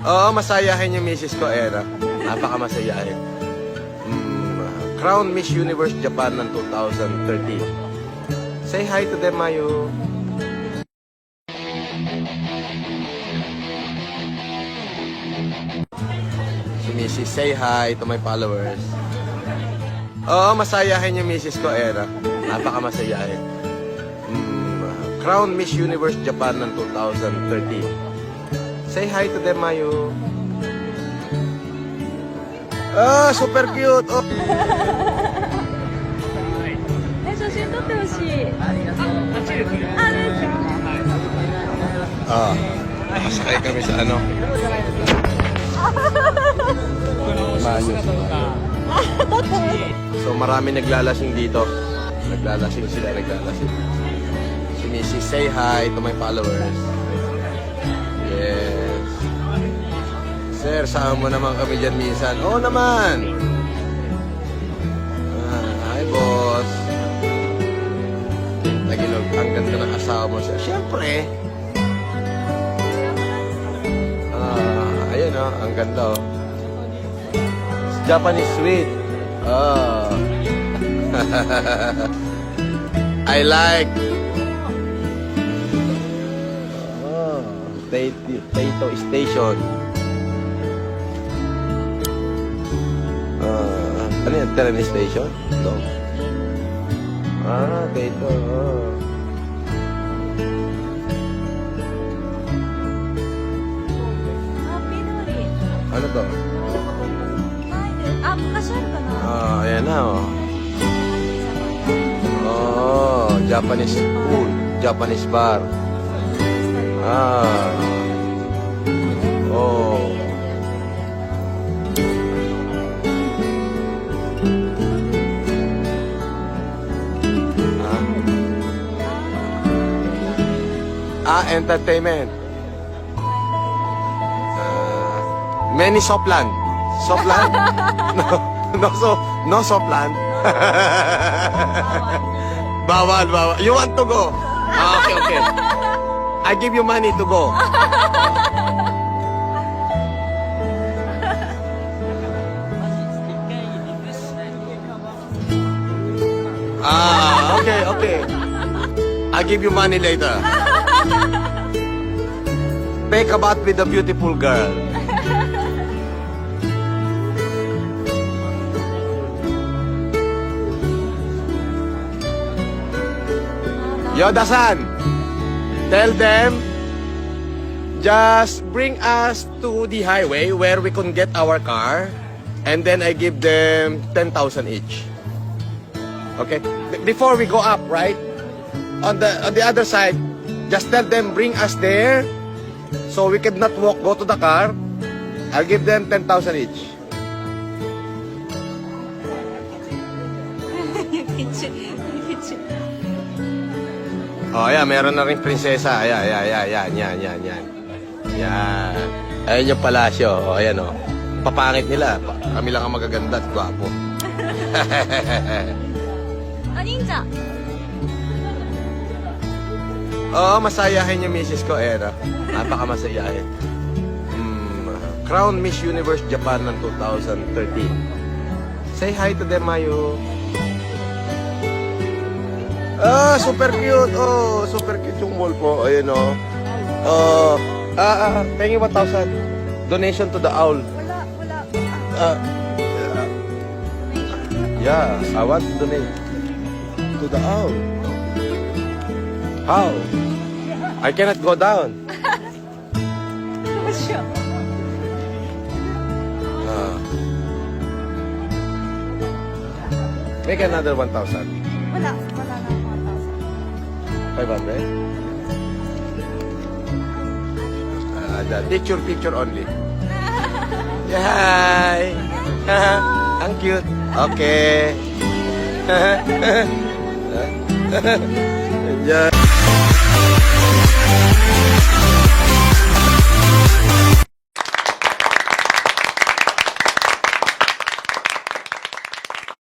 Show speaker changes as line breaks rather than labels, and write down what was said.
Oo, masayahin yung misis ko, Era. Napakamasayahin. Crown Miss Universe Japan ng 2013. Say hi to them, Mayo. Si Mrs. Say hi to my followers. Oo, masayahin yung misis ko, Era. Napakamasayahin. Crown Miss Universe Japan ng 2013. Say hi to them, Mayo. Ah, super cute. Oh.
写真撮ってほしい。あるじゃん。
Ah, masakay kami sa ano. Maayos. So marami naglalasing dito. Naglalasing sila, naglalasing. Si Mrs. Say hi to my followers. Yes. Sir, sama mo naman kami dyan minsan. Oo naman. Hi, boss. Tagilog, ang ganda ng asawa mo siya. Siyempre. Ayun oh, ang ganda oh. It's Japanese sweet. Oh. I like. Oh, Taito Station. Ano yan? Train station? No. Taito. Oh. Ano to?
Bukas ano ka na?
Ayan na oh. Oh, Japanese food, Japanese bar. Oh. Entertainment. Many Sopland. Sopland? No Sopland. Bawal. You want to go? Okay. I give you money to go. Okay. I give you money later. Take a bath with a beautiful girl. Yoda-san, tell them, just bring us to the highway where we can get our car, and then I give them 10,000 each. Okay? Before we go up, right? On the other side, just tell them, bring us there, so we cannot go to the car. I'll give them 10,000 each. Oh, ayan, meron na rin prinsesa. Ayan. Yan. Ayan yung palasyo. Oh, ayan, oh. Papangit nila. Kami lang ang magaganda at gwapo.
Ninja.
Oo, masayahin yung misis ko, Era. Napakamasayahin. Crown Miss Universe Japan ng 2013. Say hi to them, Mayo. Super cute. Oh, super cute yung mall po. Ayun oh. Thank you 1,000. Donation to the owl.
Wala.
Yeah, I want to donate to the owl. How? I cannot go down. Make another 1,000.
Wala na 1,000.
500? Picture only. Hi! Ang cute. Okay.